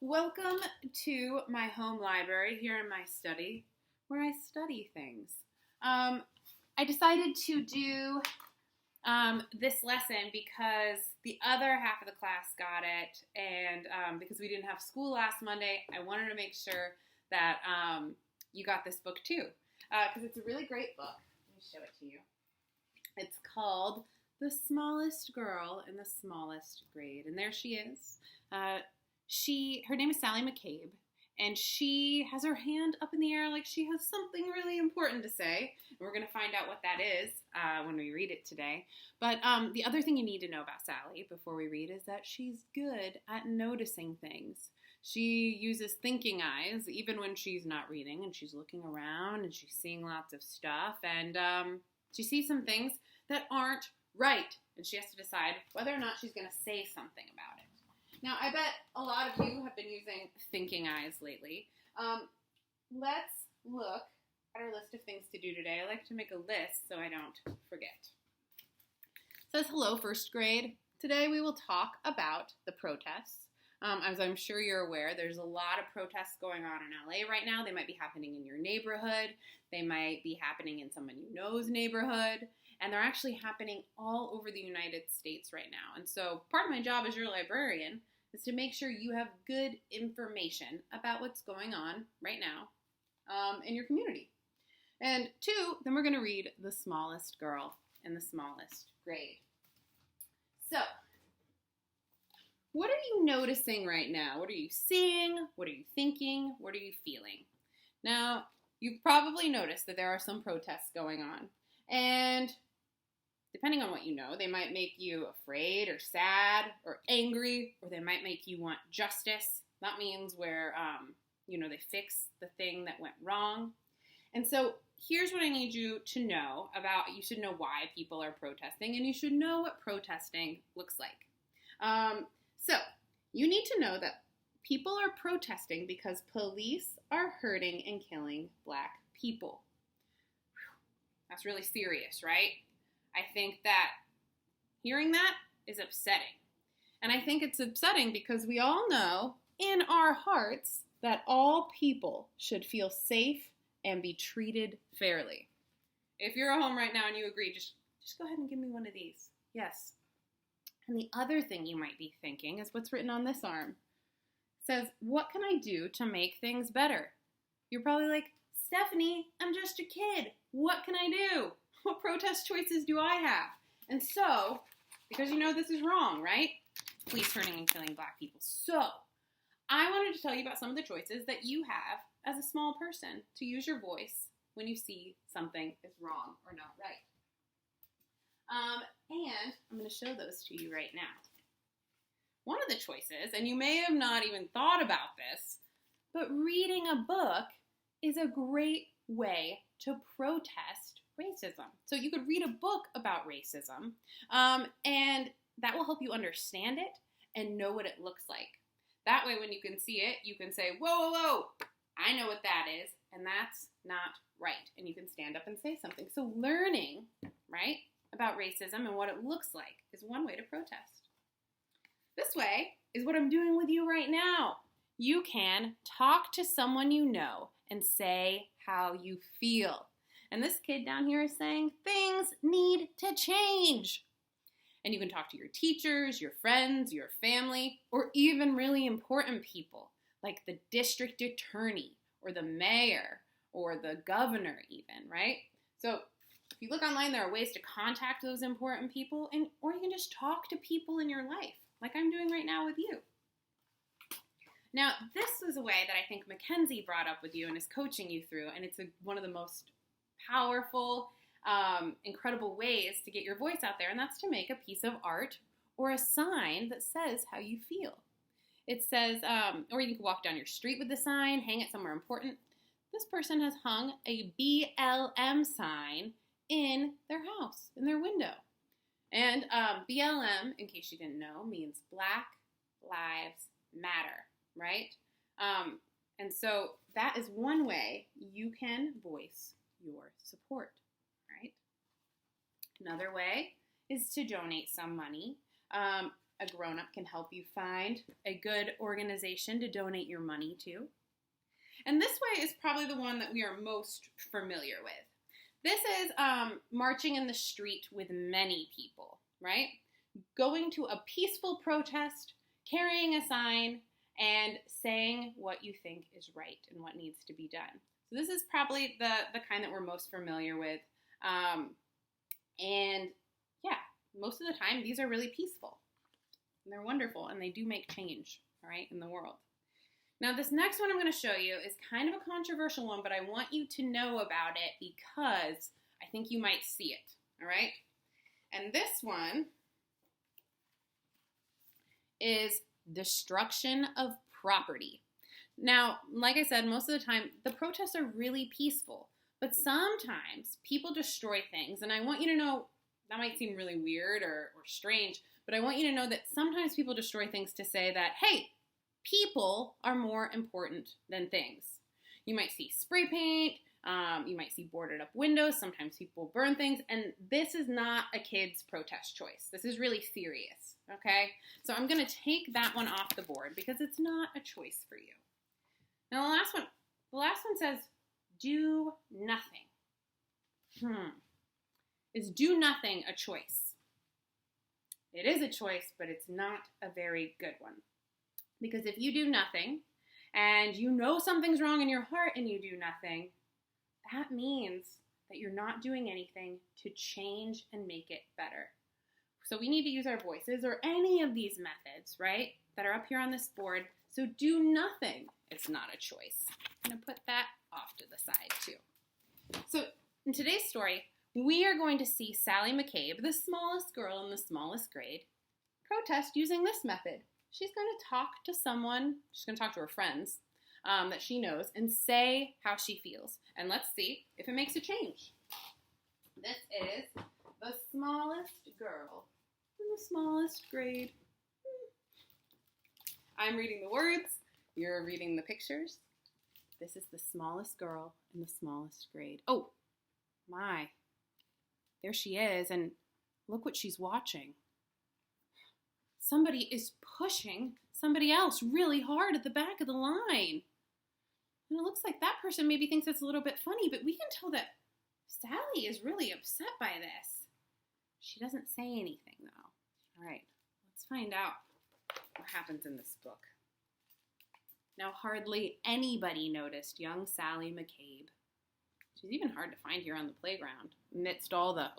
Welcome to my home library here in my study where I study things. I decided to do this lesson because the other half of the class got it, and because we didn't have school last Monday, I wanted to make sure that you got this book too, because it's a really great book. Let me show it to you. It's called The Smallest Girl in the Smallest Grade, and there she is. Her name is Sally McCabe, and she has her hand up in the air like she has something really important to say. And we're going to find out what that is when we read it today. But the other thing you need to know about Sally before we read is that she's good at noticing things. She uses thinking eyes even when she's not reading, and she's looking around and she's seeing lots of stuff, and she sees some things that aren't right, and she has to decide whether or not she's going to say something about it. Now, I bet a lot of you have been using thinking eyes lately. Let's look at our list of things to do today. I like to make a list so I don't forget. It says, hello, first grade. Today we will talk about the protests. As I'm sure you're aware, there's a lot of protests going on in LA right now. They might be happening in your neighborhood. They might be happening in someone you know's neighborhood. And they're actually happening all over the United States right now. And so part of my job as your librarian is to make sure you have good information about what's going on right now in your community. And two, then we're going to read The Smallest Girl in the Smallest Grade. So, what are you noticing right now? What are you seeing? What are you thinking? What are you feeling? Now, you've probably noticed that there are some protests going on. And depending on what you know, they might make you afraid or sad or angry, or they might make you want justice. That means where, they fix the thing that went wrong. And so here's what I need you to know about. You should know why people are protesting, and you should know what protesting looks like. So you need to know that people are protesting because police are hurting and killing Black people. That's really serious, right? I think that hearing that is upsetting. And I think it's upsetting because we all know in our hearts that all people should feel safe and be treated fairly. If you're at home right now and you agree, just go ahead and give me one of these. Yes. And the other thing you might be thinking is what's written on this arm. It says, what can I do to make things better? You're probably like, Stephanie, I'm just a kid. What can I do? What protest choices do I have? And so, because you know this is wrong, right? Police hurting and killing Black people. So, I wanted to tell you about some of the choices that you have as a small person to use your voice when you see something is wrong or not right. And I'm going to show those to you right now. One of the choices, and you may have not even thought about this, but reading a book is a great way to protest racism. So you could read a book about racism, and that will help you understand it and know what it looks like. That way, when you can see it, you can say, whoa, whoa, whoa, I know what that is, and that's not right. And you can stand up and say something. So learning, right, about racism and what it looks like is one way to protest. This way is what I'm doing with you right now. You can talk to someone you know and say how you feel. And this kid down here is saying things need to change. And you can talk to your teachers, your friends, your family, or even really important people like the district attorney or the mayor or the governor even, right? So if you look online, there are ways to contact those important people, or you can just talk to people in your life like I'm doing right now with you. Now, this is a way that I think Mackenzie brought up with you and is coaching you through, and it's one of the most powerful, incredible ways to get your voice out there, and that's to make a piece of art or a sign that says how you feel. It says, or you can walk down your street with the sign, hang it somewhere important. This person has hung a BLM sign in their house, in their window. And BLM, in case you didn't know, means Black Lives Matter, right? And so that is one way you can voice your support, right? Another way is to donate some money. a grown-up can help you find a good organization to donate your money to. And this way is probably the one that we are most familiar with. This is marching in the street with many people, right? Going to a peaceful protest, carrying a sign, and saying what you think is right and what needs to be done. So this is probably the kind that we're most familiar with. And yeah, most of the time, these are really peaceful. And they're wonderful, and they do make change, all right, in the world. Now, this next one I'm going to show you is kind of a controversial one, but I want you to know about it because I think you might see it, all right? And this one is destruction of property. Now, like I said, most of the time, the protests are really peaceful, but sometimes people destroy things, and I want you to know, that might seem really weird or strange, but I want you to know that sometimes people destroy things to say that, hey, people are more important than things. You might see spray paint, you might see boarded up windows, sometimes people burn things, and this is not a kid's protest choice. This is really serious, okay? So I'm going to take that one off the board because it's not a choice for you. Now the last one says, do nothing. Is do nothing a choice? It is a choice, but it's not a very good one. Because if you do nothing, and you know something's wrong in your heart and you do nothing, that means that you're not doing anything to change and make it better. So we need to use our voices or any of these methods, right, that are up here on this board. So do nothing is not a choice. I'm going to put that off to the side too. So in today's story, we are going to see Sally McCabe, the smallest girl in the smallest grade, protest using this method. She's going to talk to someone, she's going to talk to her friends that she knows and say how she feels. And let's see if it makes a change. This is the smallest girl in the smallest grade. I'm reading the words, you're reading the pictures. This is the smallest girl in the smallest grade. Oh, my. There she is, and look what she's watching. Somebody is pushing somebody else really hard at the back of the line. And it looks like that person maybe thinks it's a little bit funny, but we can tell that Sally is really upset by this. She doesn't say anything, though. All right, let's find out what happens in this book. Now, hardly anybody noticed young Sally McCabe. She's even hard to find here on the playground, amidst all the,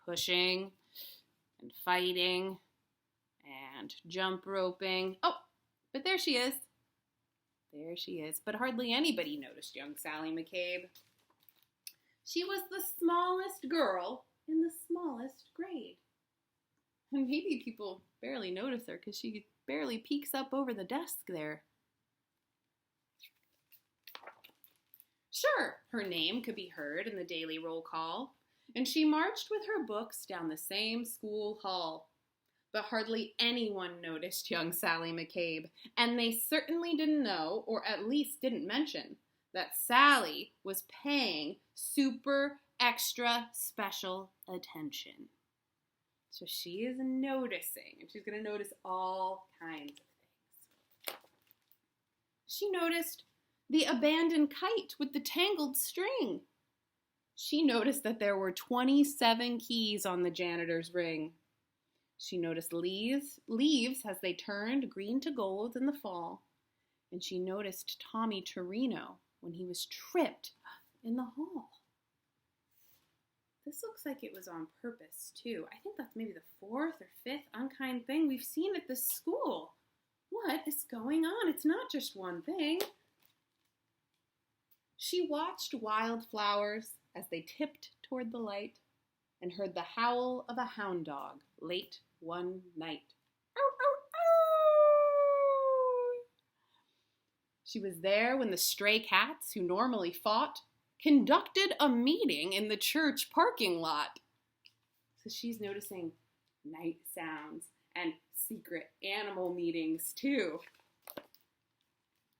pushing and fighting and jump roping. Oh, but there she is. There she is. But hardly anybody noticed young Sally McCabe. She was the smallest girl in the smallest grade. And maybe people barely notice her because she barely peeks up over the desk there. Sure, her name could be heard in the daily roll call, and she marched with her books down the same school hall. But hardly anyone noticed young Sally McCabe, and they certainly didn't know, or at least didn't mention, that Sally was paying super extra special attention. So she is noticing, and she's going to notice all kinds of things. She noticed the abandoned kite with the tangled string. She noticed that there were 27 keys on the janitor's ring. She noticed leaves as they turned green to gold in the fall. And she noticed Tommy Torino when he was tripped in the hall. This looks like it was on purpose, too. I think that's maybe the 4th or 5th unkind thing we've seen at this school. What is going on? It's not just one thing. She watched wildflowers as they tipped toward the light and heard the howl of a hound dog late one night. Ow, ow, ow! She was there when the stray cats, who normally fought, conducted a meeting in the church parking lot. So she's noticing night sounds and secret animal meetings too.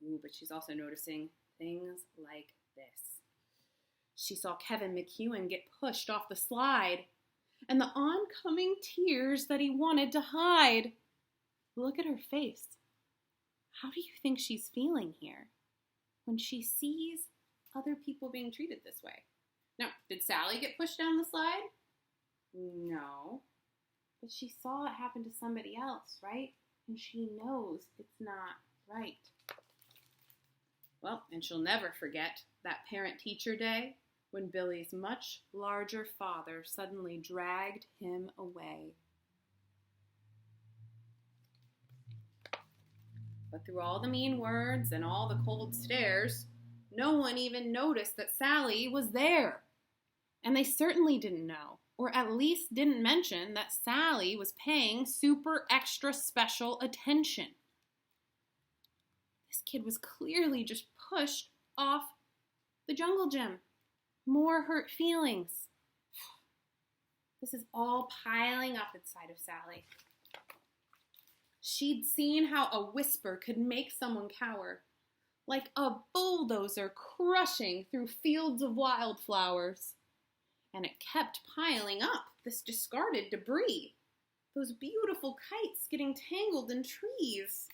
Ooh, but she's also noticing things like this. She saw Kevin McEwen get pushed off the slide and the oncoming tears that he wanted to hide. Look at her face. How do you think she's feeling here when she sees other people being treated this way? Now, did Sally get pushed down the slide? No. But she saw it happen to somebody else, right? And she knows it's not right. Well, and she'll never forget that parent-teacher day when Billy's much larger father suddenly dragged him away. But through all the mean words and all the cold stares, no one even noticed that Sally was there. And they certainly didn't know, or at least didn't mention that Sally was paying super extra special attention. This kid was clearly just pushed off the jungle gym. More hurt feelings. This is all piling up inside of Sally. She'd seen how a whisper could make someone cower, like a bulldozer crushing through fields of wildflowers. And it kept piling up, this discarded debris, those beautiful kites getting tangled in trees.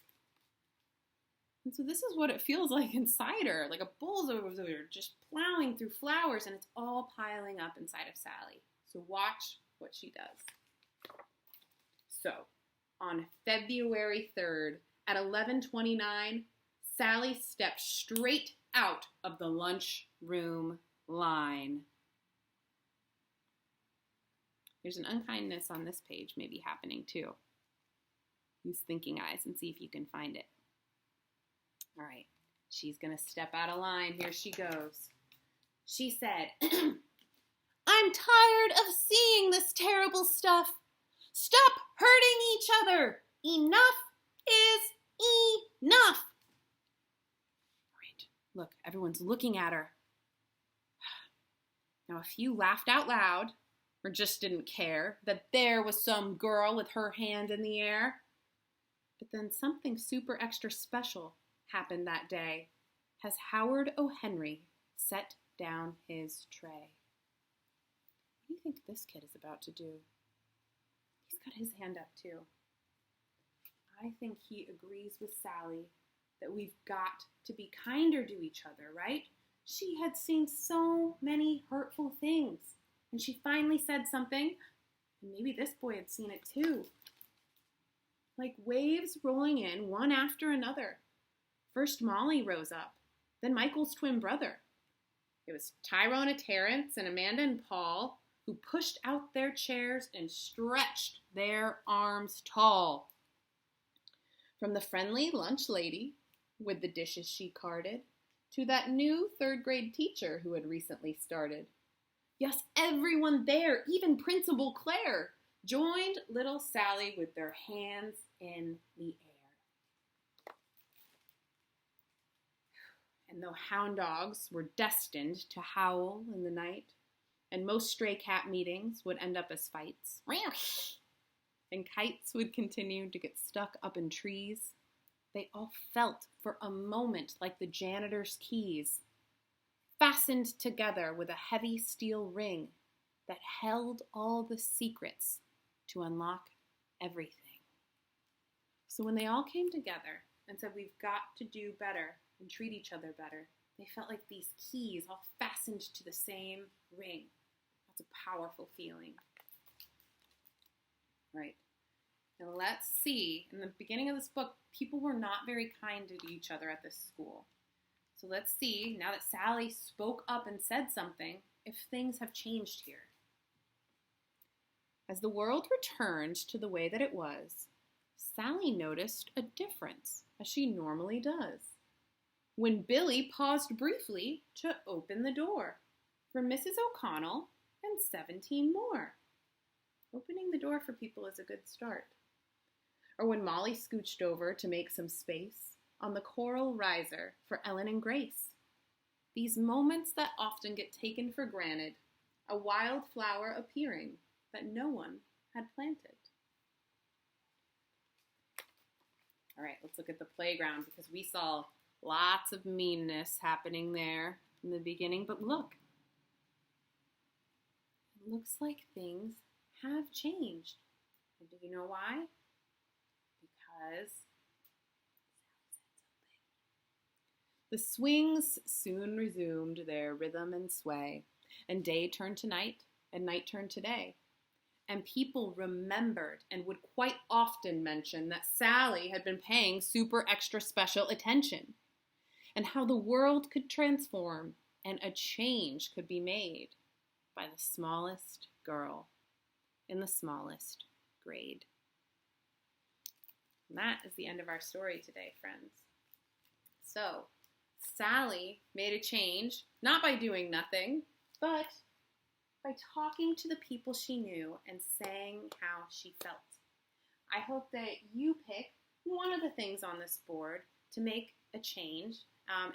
And so this is what it feels like inside her, like a bulldozer just plowing through flowers, and it's all piling up inside of Sally. So watch what she does. So, on February 3rd at 11:29, Sally stepped straight out of the lunchroom line. There's an unkindness on this page maybe happening too. Use thinking eyes and see if you can find it. All right, she's going to step out of line. Here she goes. She said, I'm tired of seeing this terrible stuff. Stop hurting each other. Enough is enough. All right, look, everyone's looking at her. Now, a few laughed out loud or just didn't care that there was some girl with her hand in the air. But then something super extra special happened that day as Howard O. Henry set down his tray. What do you think this kid is about to do? He's got his hand up too. I think he agrees with Sally that we've got to be kinder to each other, right? She had seen so many hurtful things, and she finally said something, and maybe this boy had seen it too. Like waves rolling in one after another. First Molly rose up, then Michael's twin brother. It was Tyrone, Terrence, and Amanda and Paul who pushed out their chairs and stretched their arms tall. From the friendly lunch lady with the dishes she carded to that new third-grade teacher who had recently started. Yes, everyone there, even Principal Claire, joined little Sally with their hands in the air. And though hound dogs were destined to howl in the night, and most stray cat meetings would end up as fights, and kites would continue to get stuck up in trees, they all felt for a moment like the janitor's keys, fastened together with a heavy steel ring that held all the secrets to unlock everything. So when they all came together and said, we've got to do better and treat each other better, they felt like these keys all fastened to the same ring. That's a powerful feeling. Right. Now let's see, in the beginning of this book, people were not very kind to each other at this school. So let's see, now that Sally spoke up and said something, if things have changed here. As the world returned to the way that it was, Sally noticed a difference, as she normally does, when Billy paused briefly to open the door for Mrs. O'Connell and 17 more. Opening the door for people is a good start. Or when Molly scooched over to make some space on the coral riser for Ellen and Grace. These moments that often get taken for granted, a wildflower appearing that no one had planted. All right, let's look at the playground because we saw lots of meanness happening there in the beginning, but look. It looks like things have changed. And do you know why? because the swings soon resumed their rhythm and sway, and day turned to night, and night turned to day. And people remembered and would quite often mention that Sally had been paying super extra special attention, and how the world could transform and a change could be made by the smallest girl in the smallest grade. And that is the end of our story today, friends. So, Sally made a change, not by doing nothing, but by talking to the people she knew and saying how she felt. I hope that you pick one of the things on this board to make a change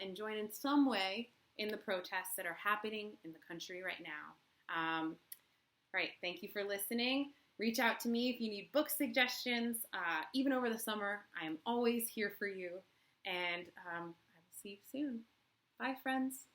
and join in some way in the protests that are happening in the country right now. Right, thank you for listening. Reach out to me if you need book suggestions. Even over the summer, I am always here for you. And I will see you soon. Bye, friends.